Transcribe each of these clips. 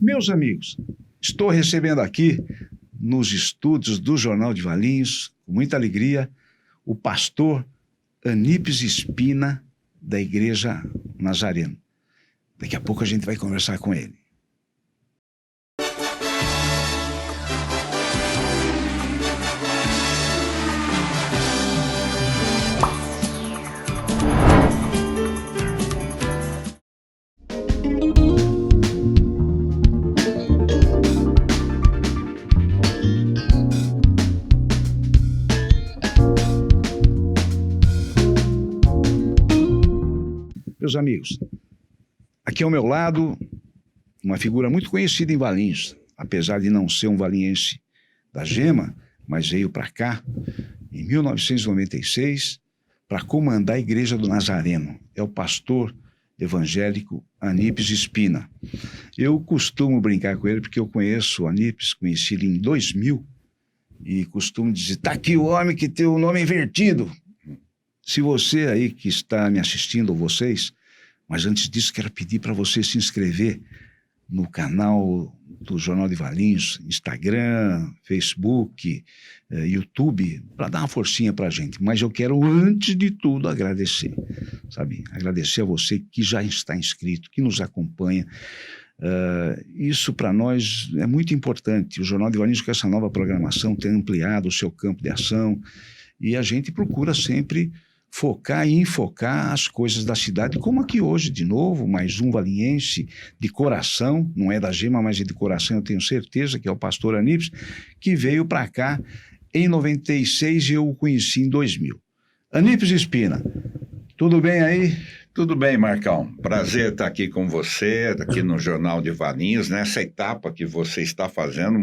Meus amigos, estou recebendo aqui, nos estúdios do Jornal de Valinhos, com muita alegria, o pastor Anípes Spina, da Igreja Nazareno. Daqui a pouco a gente vai conversar com ele. Meus amigos, aqui ao meu lado, uma figura muito conhecida em Valinhos, apesar de não ser um valinhense da Gema, mas veio para cá em 1996 para comandar a Igreja do Nazareno. É o pastor evangélico Anípes Spina. Eu costumo brincar com ele porque eu conheço o Anípes, conheci ele em 2000 e costumo dizer, tá aqui o homem que tem o nome invertido. Se você aí que está me assistindo, ou vocês, mas antes disso quero pedir para você se inscrever no canal do Jornal de Valinhos, Instagram, Facebook, YouTube, para dar uma forcinha para a gente. Mas eu quero, antes de tudo, agradecer, sabe? Agradecer a você que já está inscrito, que nos acompanha. Isso para nós é muito importante. O Jornal de Valinhos, com essa nova programação, tem ampliado o seu campo de ação e a gente procura sempre focar e enfocar as coisas da cidade, como aqui hoje, de novo, mais um valinhense de coração, não é da Gema, mas é de coração, eu tenho certeza, que é o pastor Anípes, que veio para cá em 96 e eu o conheci em 2000. Anípes Spina, tudo bem aí? Tudo bem, Marcão. Prazer estar aqui com você, aqui no Jornal de Valinhos, nessa etapa que você está fazendo,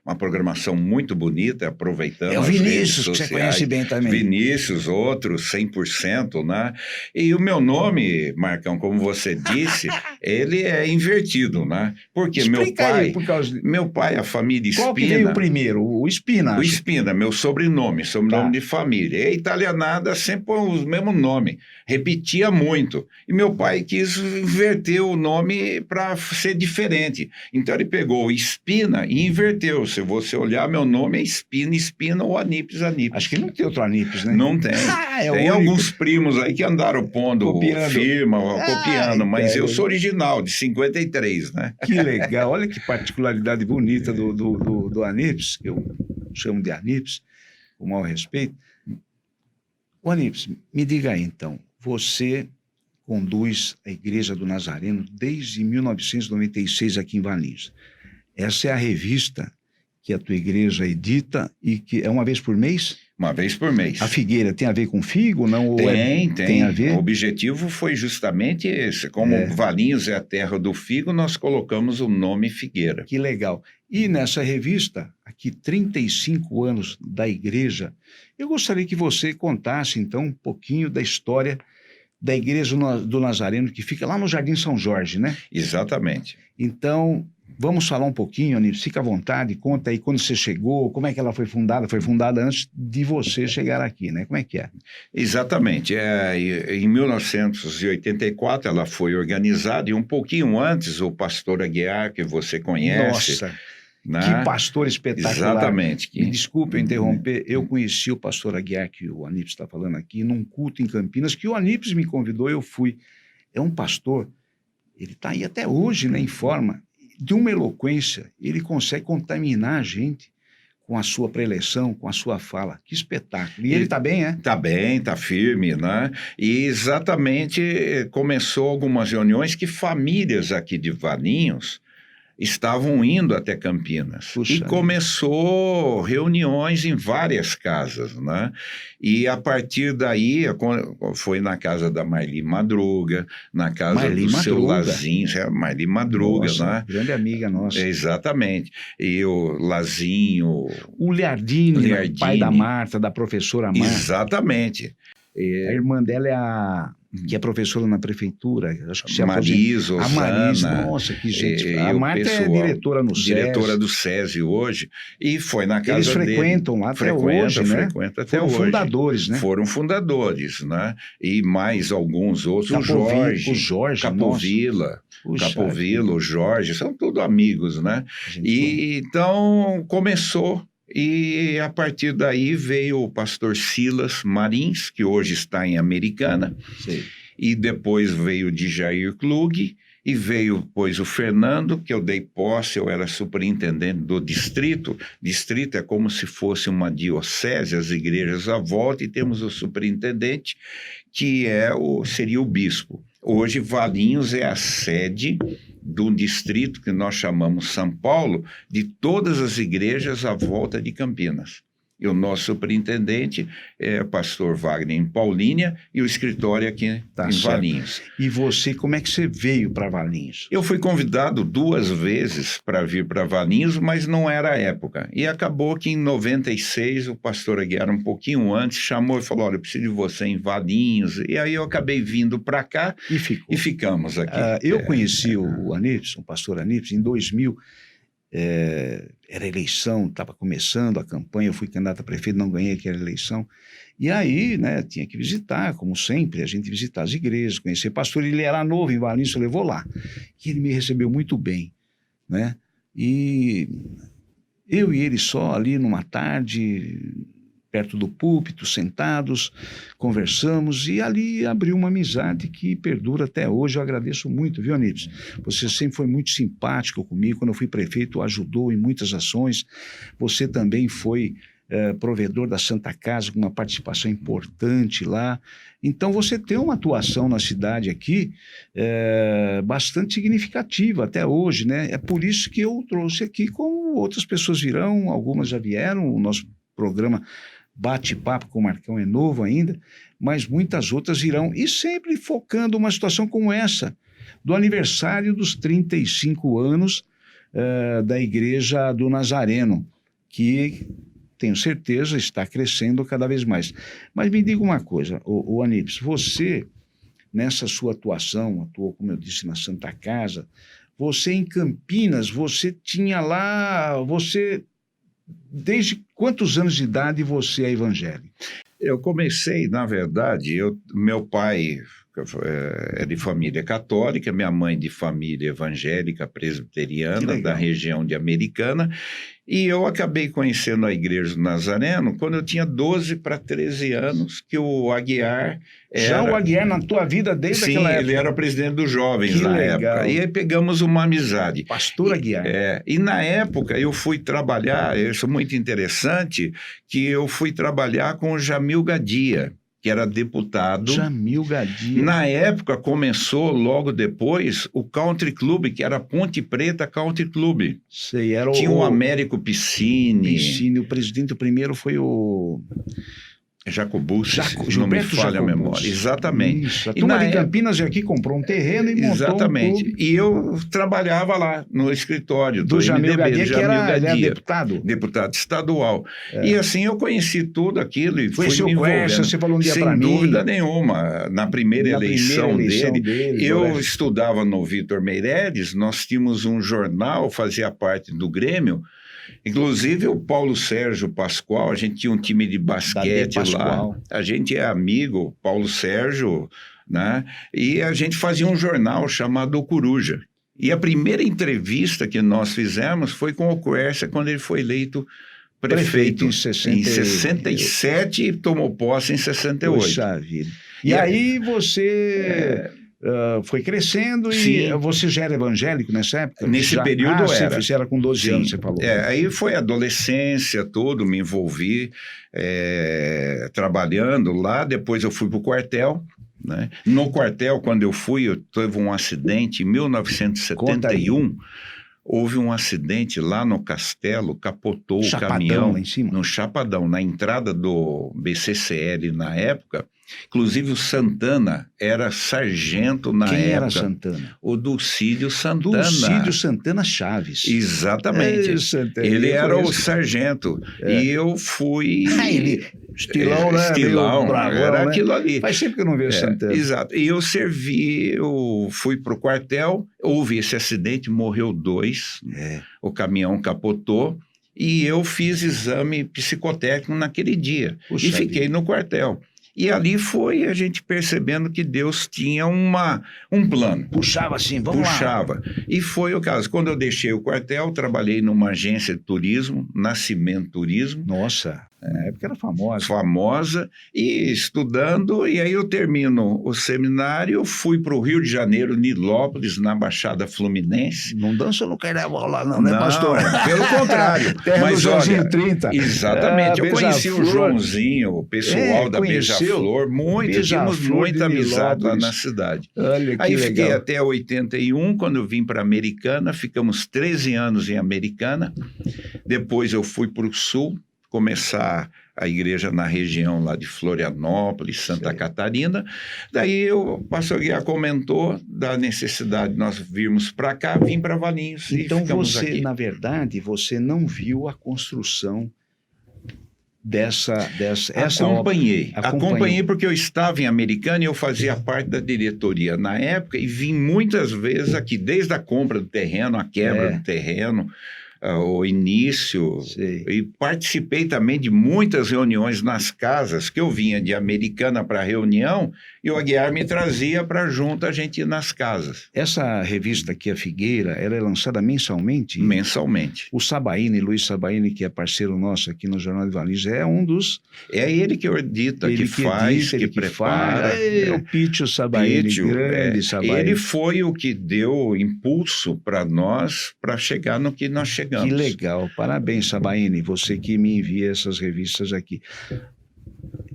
uma programação muito bonita, aproveitando é o as redes Vinícius, sociais. Que você conhece bem também. Vinícius, outros 100%, né? E o meu nome, Marcão, como você disse, ele é invertido, né? Porque Explica aí, por causa de... meu pai, a família Spina... Qual que veio primeiro? O Spina? O Spina, meu sobrenome Tá. de família. E a italianada sempre põe o mesmo nome, repetia muito. E meu pai quis inverter o nome para ser diferente. Então ele pegou Spina e inverteu. Se você olhar, meu nome é Spina ou Anípes. Acho que não tem outro Anípes, né? Não tem. Tem alguns primos aí que andaram pondo firma, copiando, mas eu sou original, de 53, né? Que legal. Olha que particularidade bonita do Anípes, que eu chamo de Anípes, com o maior respeito. O Anípes, me diga aí então, você conduz a Igreja do Nazareno desde 1996 aqui em Valinhos. Essa é a revista que a tua igreja edita e que é uma vez por mês? Uma vez por mês. A Figueira tem a ver com figo, não? Tem a ver? O objetivo foi justamente esse. Como Valinhos é a terra do figo, nós colocamos o nome Figueira. Que legal. E nessa revista, aqui 35 anos da igreja, eu gostaria que você contasse então um pouquinho da história da Igreja do Nazareno, que fica lá no Jardim São Jorge, né? Exatamente. Então, vamos falar um pouquinho, Anípes, fica à vontade, conta aí quando você chegou, como é que ela foi fundada? Foi fundada antes de você chegar aqui, né? Como é que é? Exatamente. Em 1984 ela foi organizada e um pouquinho antes o pastor Aguiar, que você conhece... Nossa, né? Que pastor espetacular. Exatamente. Me desculpe eu interromper, eu conheci o pastor Aguiar, que o Anípes está falando aqui, num culto em Campinas, que o Anípes me convidou, eu fui. É um pastor, ele está aí até hoje, né, em forma, de uma eloquência, ele consegue contaminar a gente com a sua preleção, com a sua fala. Que espetáculo. E ele está bem, é? Está bem, está firme, né? E exatamente começou algumas reuniões que famílias aqui de Valinhos estavam indo até Campinas. Puxa. E começou reuniões em várias casas, né? E a partir daí, foi na casa da Marli Madruga, na casa do seu Lazinho, Marli Madruga, nossa, né? Grande amiga nossa. Exatamente. E o Lazinho... O Liardini, pai da Marta, da professora Marta. Exatamente. A irmã dela que é professora na prefeitura, acho que se Maris, a Maris, nossa, que gente. A Marta é diretora no SESI. Diretora do SESI hoje, e foi na casa dele. Eles frequentam lá até hoje, né? Frequentam até hoje. Foram fundadores, né? Foram fundadores, né? E mais alguns outros, o Jorge, Capovilla, o Jorge, são todos amigos, né? E então começou. E a partir daí veio o pastor Silas Marins, que hoje está em Americana, Sim. E depois veio o Djair Klug, e veio depois o Fernando, que eu dei posse, eu era superintendente do distrito. Distrito é como se fosse uma diocese, as igrejas à volta, e temos o superintendente, que seria o bispo. Hoje, Valinhos é a sede do distrito que nós chamamos São Paulo, de todas as igrejas à volta de Campinas. E o nosso superintendente é o pastor Wagner em Paulínia, e o escritório aqui em Valinhos. E você, como é que você veio para Valinhos? Eu fui convidado 2 vezes para vir para Valinhos, mas não era a época. E acabou que em 96, o pastor Aguiar, um pouquinho antes, chamou e falou, olha, eu preciso de você em Valinhos. E aí eu acabei vindo para cá e ficamos aqui. Eu conheci o Anípson, o pastor Anípson, em 2000. Era eleição, estava começando a campanha, eu fui candidato a prefeito, não ganhei aquela eleição, e aí, né, tinha que visitar, como sempre, a gente visitar as igrejas, conhecer pastor, ele era novo em Valinhos, eu levou lá, e ele me recebeu muito bem, né, e eu e ele só ali numa tarde, perto do púlpito, sentados, conversamos, e ali abriu uma amizade que perdura até hoje. Eu agradeço muito, viu, Anípson? Você sempre foi muito simpático comigo. Quando eu fui prefeito, ajudou em muitas ações. Você também foi provedor da Santa Casa, com uma participação importante lá. Então, você tem uma atuação na cidade aqui bastante significativa até hoje, né? É por isso que eu trouxe aqui, como outras pessoas virão, algumas já vieram, o nosso programa Bate-Papo com o Marcão é novo ainda, mas muitas outras irão, e sempre focando uma situação como essa, do aniversário dos 35 anos da Igreja do Nazareno, que, tenho certeza, está crescendo cada vez mais. Mas me diga uma coisa, o Anípson, você, nessa sua atuação, atuou, como eu disse, na Santa Casa, você em Campinas, você tinha lá, desde quantos anos de idade você é evangélico? Eu comecei, na verdade, meu pai é de família católica, minha mãe de família evangélica presbiteriana, da região de Americana, e eu acabei conhecendo a Igreja do Nazareno quando eu tinha 12 para 13 anos, que o Aguiar Já o Aguiar na tua vida desde aquela época? Sim, ele era presidente dos jovens na época, e aí pegamos uma amizade. Pastor Aguiar. E na época eu fui trabalhar, isso é muito interessante, que eu fui trabalhar com o Jamil Gadia, que era deputado. Jamil Gadia. Na época começou, logo depois, o Country Club, que era Ponte Preta Country Club. Tinha o Américo Piscine. O presidente primeiro foi o... Jacobussi, não me falha a memória. Exatamente. Isso, a turma de Campinas aqui comprou um terreno e montou Exatamente. um clube. E eu trabalhava lá no escritório do Jamil Gadia, que era deputado. Deputado estadual. E assim eu conheci tudo aquilo e fui me envolvendo. Você falou um dia para mim. Sem dúvida nenhuma. Na primeira eleição dele, eu estudava no Vitor Meireles, nós tínhamos um jornal, fazia parte do Grêmio. Inclusive o Paulo Sérgio Pascoal, a gente tinha um time de basquete lá, a gente é amigo, Paulo Sérgio, né? E a gente fazia um jornal chamado O Coruja. E a primeira entrevista que nós fizemos foi com o Quercia, quando ele foi eleito prefeito em 67 e tomou posse em 68. Poxa vida. E aí você... foi crescendo. Sim. E você já era evangélico nessa época? Nesse período era. Você era com 12 anos, você falou. Aí foi adolescência, tudo, me envolvi trabalhando lá, depois eu fui para o quartel, né? No quartel, quando eu fui, teve um acidente em 1971, houve um acidente lá no Castelo, capotou o caminhão lá em cima. No Chapadão, na entrada do BCCL na época. Inclusive o Santana era sargento na época. Quem era Santana? O Dulcídio Santana. Dulcídio Santana Chaves. Exatamente. Ele era o sargento. E eu fui... Estilão, né? Estilão, Meio bravão, era né? aquilo ali. Faz tempo que eu não vejo Santana. Exato. E eu fui para o quartel, houve esse acidente, morreu 2, o caminhão capotou, e eu fiz exame psicotécnico naquele dia. Puxa e fiquei vida. no quartel. E ali foi a gente percebendo que Deus tinha um plano. Puxava assim, vamos lá. Puxava. E foi o caso. Quando eu deixei o quartel, trabalhei numa agência de turismo, Nascimento Turismo. Nossa, na época era famosa. Famosa, e estudando, e aí eu termino o seminário, fui para o Rio de Janeiro, Nilópolis, na Baixada Fluminense. Não dança no carnaval lá não, né, pastor? Pelo contrário. Terra do Joãozinho 30. Exatamente. Eu conheci o Joãozinho, o pessoal da Beija-Flor, tínhamos muita amizade lá na cidade. Olha que aí legal. fiquei até 81, quando eu vim para Americana, ficamos 13 anos em Americana. Depois eu fui para o Sul, começar a igreja na região lá de Florianópolis, Santa Catarina. Daí o pastor Guiar comentou da necessidade de nós virmos para cá, vim para Valinhos então e ficamos você, aqui. na verdade, você não viu a construção essa Acompanhei. obra. Acompanhei porque eu estava em Americana e eu fazia parte da diretoria na época e vim muitas vezes aqui, desde a compra do terreno, a quebra do terreno, o início, e participei também de muitas reuniões nas casas, que eu vinha de Americana para reunião, e o Aguiar me trazia para junto a gente ir nas casas. Essa revista aqui, a Figueira, ela é lançada mensalmente? Mensalmente. O Sabaini, Luiz Sabaini, que é parceiro nosso aqui no Jornal de Valinhos, é um dos... É ele que edita, ele que faz, que prepara. O Pítio Sabaini, grande Sabaini. Ele foi o que deu impulso para nós, para chegar no que nós chegamos. Que legal, parabéns, Sabaini, você que me envia essas revistas aqui.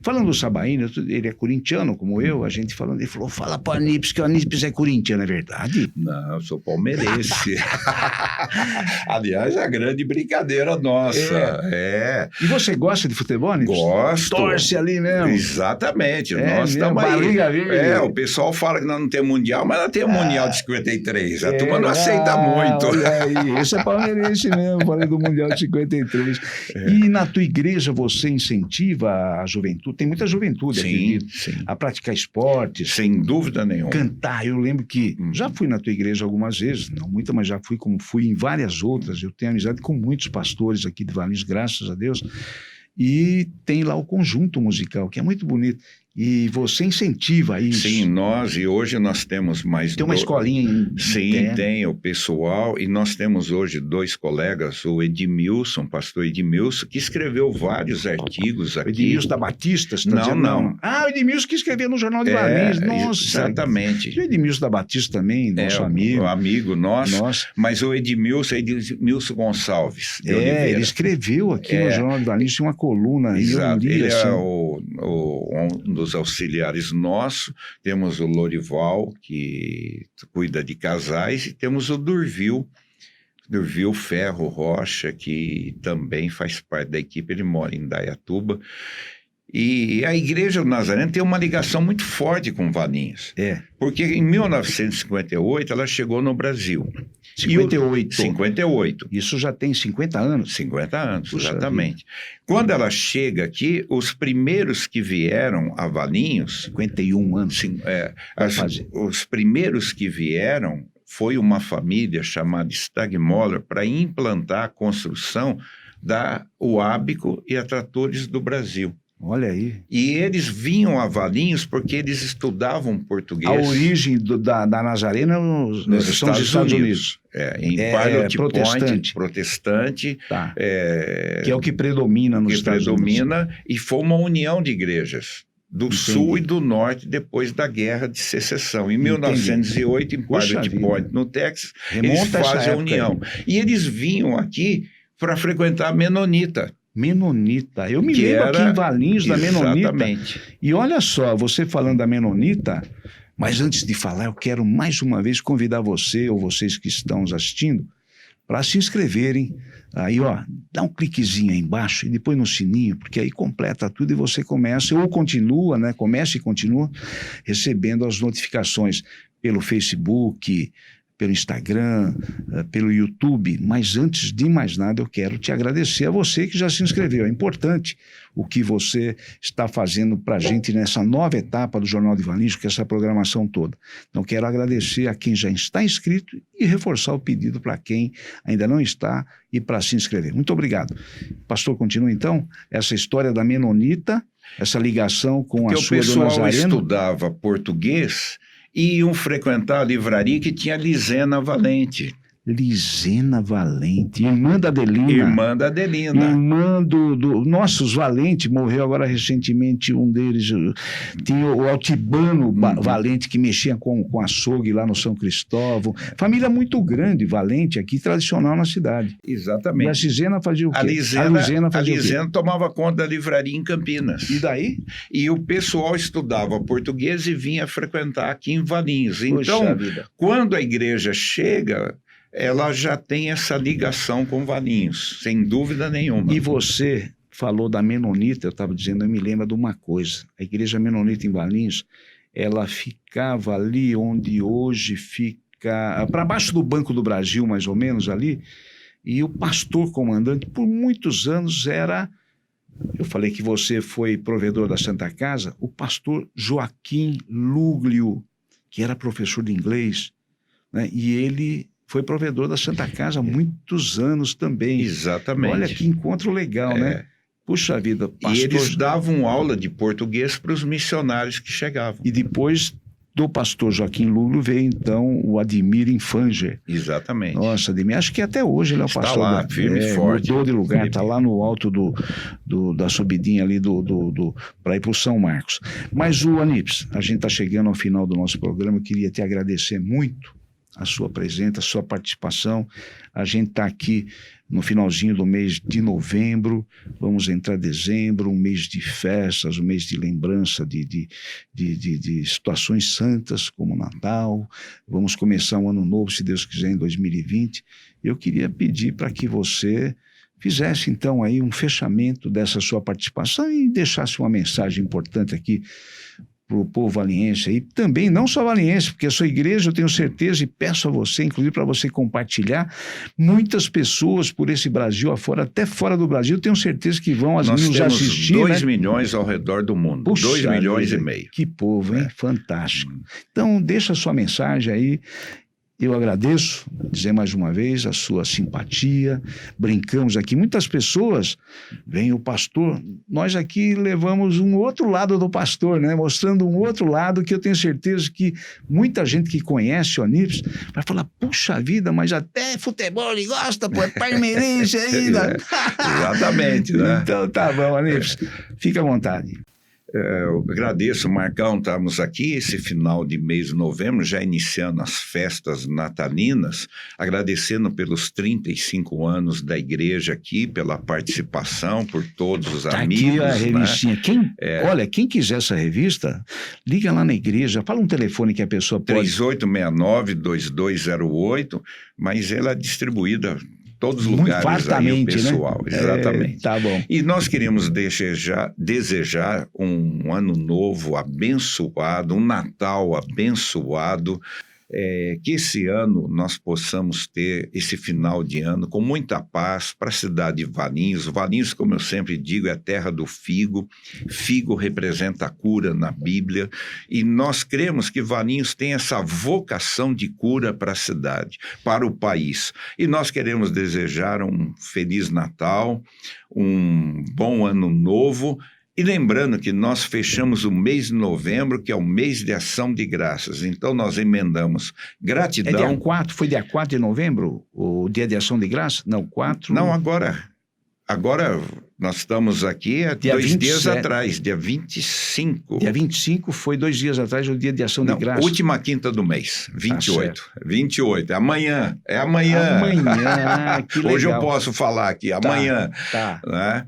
Falando do Sabaini, ele é corintiano como eu, a gente falando, ele falou, fala para o Anípes que o Anípes é corintiano, é verdade? Não, eu sou palmeirense. Aliás, é a grande brincadeira nossa. E você gosta de futebol, Anípes? Gosto. Torce ali mesmo. Exatamente. Nós estamos aí. O pessoal fala que nós não temos mundial, mas nós temos mundial de 53. A turma não aceita muito. Olha aí, esse é palmeirense mesmo, falei do mundial de 53. E na tua igreja você incentiva a juventude? Tem muita juventude, acredito, a praticar esportes. Sem dúvida nenhuma. Cantar, eu lembro que já fui na tua igreja algumas vezes, não muita, mas já fui, como fui em várias outras. Eu tenho amizade com muitos pastores aqui de Valinhos, graças a Deus. E tem lá o conjunto musical, que é muito bonito. E você incentiva isso. Sim, e hoje nós temos mais... Tem uma escolinha Sim, tem o pessoal, e nós temos hoje 2 colegas, o Edmilson, pastor Edmilson, que escreveu vários artigos aqui. O Edmilson da Batista, você está dizendo? Não. Ah, o Edmilson que escreveu no Jornal de Valinhos, nossa. Exatamente. E o Edmilson da Batista também, nosso amigo. O amigo nosso, mas o Edmilson Gonçalves de Oliveira. Ele escreveu aqui no Jornal de Valinhos, tinha uma coluna. Exato, ele assim. é um dos auxiliares nossos. Temos o Lorival, que cuida de casais, e temos o Durvil Ferro Rocha, que também faz parte da equipe, ele mora em Indaiatuba. E a Igreja do Nazareno tem uma ligação muito forte com Valinhos. Porque em 1958 ela chegou no Brasil. 58. Isso já tem 50 anos? 50 anos, Puxa exatamente. Vida. Quando ela chega aqui, os primeiros que vieram a Valinhos... 51 anos. Os primeiros que vieram foi uma família chamada Stagmoller para implantar a construção da UABICO e a Tratores do Brasil. Olha aí. E eles vinham a Valinhos porque eles estudavam português. A origem da Nazarena nos Estados Unidos. Em Pilot protestante. Point, protestante. Tá. Que é o que predomina nos Estados Unidos. E foi uma união de igrejas do Sul e do Norte depois da Guerra de Secessão. Em 1908, em Pilot Point, no Texas, eles fazem a união. E eles vinham aqui para frequentar a Menonita. Menonita. Eu me lembro aqui em Valinhos da Menonita. Exatamente. E olha só, você falando da Menonita, mas antes de falar, eu quero mais uma vez convidar você ou vocês que estão nos assistindo para se inscreverem. Aí, dá um cliquezinho aí embaixo e depois no sininho, porque aí completa tudo e você começa, ou continua, né? Começa e continua recebendo as notificações pelo Facebook, pelo Instagram, pelo YouTube, mas antes de mais nada eu quero te agradecer a você que já se inscreveu. É importante o que você está fazendo para a gente nessa nova etapa do Jornal de Valinhos, com essa programação toda. Então quero agradecer a quem já está inscrito e reforçar o pedido para quem ainda não está e para se inscrever. Muito obrigado. Pastor, continua então essa história da Menonita, essa ligação com a sua do Nazareno. Porque o pessoal estudava português e iam frequentar a livraria que tinha Lisena Valente. Lisena Valente, irmã da Adelina. Irmã da Adelina. Irmã do... Nossa, os Valente, morreu agora recentemente um deles. Tinha o Altibano Valente, que mexia com açougue lá no São Cristóvão. Família muito grande, Valente, aqui, tradicional na cidade. Exatamente. E a Cisena fazia o quê? A Lisena tomava conta da livraria em Campinas. E daí? E o pessoal estudava português e vinha frequentar aqui em Valinhos. Então, quando a igreja chega, ela já tem essa ligação com Valinhos, sem dúvida nenhuma. E você falou da Menonita, eu estava dizendo, eu me lembro de uma coisa. A igreja Menonita em Valinhos, ela ficava ali onde hoje fica, para baixo do Banco do Brasil, mais ou menos ali, e o pastor comandante, por muitos anos, era... Eu falei que você foi provedor da Santa Casa, o pastor Joaquim Luglio, que era professor de inglês, né? E ele foi provedor da Santa Casa há muitos anos também. Exatamente. Olha que encontro legal, né? Puxa vida, pastor... E eles davam aula de português para os missionários que chegavam. E depois do pastor Joaquim Luglio veio, então, o Ademir Infanger. Exatamente. Nossa, Ademir, acho que até hoje ele é o pastor. Está lá, firme e forte. Mudou de lugar, está lá no alto da subidinha ali para ir para o São Marcos. Mas o Aníbal, a gente está chegando ao final do nosso programa, eu queria te agradecer muito a sua presença, a sua participação. A gente está aqui no finalzinho do mês de novembro, vamos entrar dezembro, um mês de festas, um mês de lembrança de situações santas, como Natal. Vamos começar um ano novo, se Deus quiser, em 2020. Eu queria pedir para que você fizesse, então, aí um fechamento dessa sua participação e deixasse uma mensagem importante aqui para o povo valiense aí, também não só valiense, porque a sua igreja, eu tenho certeza, e peço a você, inclusive para você compartilhar, muitas pessoas por esse Brasil afora, até fora do Brasil, tenho certeza que vão nos assistir. Nós temos 2 milhões ao redor do mundo, 2 milhões e meio. Que povo, hein? Fantástico. Então, deixa a sua mensagem aí. Eu agradeço, dizer mais uma vez, a sua simpatia. Brincamos aqui. Muitas pessoas veem o pastor. Nós aqui levamos um outro lado do pastor, né? Mostrando um outro lado que eu tenho certeza que muita gente que conhece o Aníbal vai falar, puxa vida, mas até futebol ele gosta, pô, é palmeirense ainda. Exatamente, né? Então tá bom, Aníbal. Fica à vontade. Eu agradeço, Marcão, estamos aqui esse final de mês de novembro, já iniciando as festas natalinas, agradecendo pelos 35 anos da igreja aqui, pela participação, por todos os amigos. Aqui a revistinha. Né? Olha, quem quiser essa revista, liga lá na igreja, fala um telefone que a pessoa pode... 3869-2208, mas ela é distribuída... todos os lugares aí, o pessoal, né? Exatamente. Tá bom. E nós queríamos desejar um ano novo abençoado, um Natal abençoado, que esse ano nós possamos ter esse final de ano com muita paz para a cidade de Valinhos. Valinhos, como eu sempre digo, é a terra do figo. Figo representa a cura na Bíblia e nós cremos que Valinhos tem essa vocação de cura para a cidade, para o país. E nós queremos desejar um Feliz Natal, um bom ano novo. E lembrando que nós fechamos o mês de novembro, que é o mês de ação de graças. Então, nós emendamos gratidão... É dia 4? Foi dia 4 de novembro? O dia de ação de graças? Não, 4... Não, agora nós estamos aqui há 2 dias atrás, dia 25. Dia 25 foi 2 dias atrás, o dia de ação de graças. Última quinta do mês, 28. 28, amanhã. É amanhã. Amanhã, que legal. Hoje eu posso falar aqui, amanhã. Tá. Né?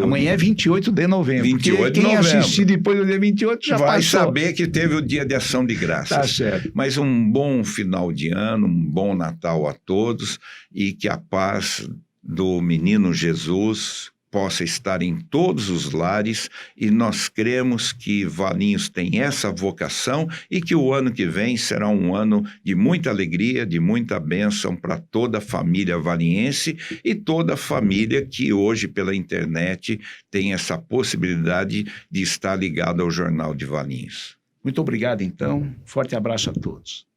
Amanhã é 28 de novembro. 28 de novembro. Quem assistir depois do dia 28 já vai passou. saber que teve o dia de ação de graças. Tá certo. Mas um bom final de ano, um bom Natal a todos e que a paz do menino Jesus possa estar em todos os lares, e nós cremos que Valinhos tem essa vocação e que o ano que vem será um ano de muita alegria, de muita bênção para toda a família valinhense e toda a família que hoje pela internet tem essa possibilidade de estar ligada ao Jornal de Valinhos. Muito obrigado, então. Forte abraço a todos.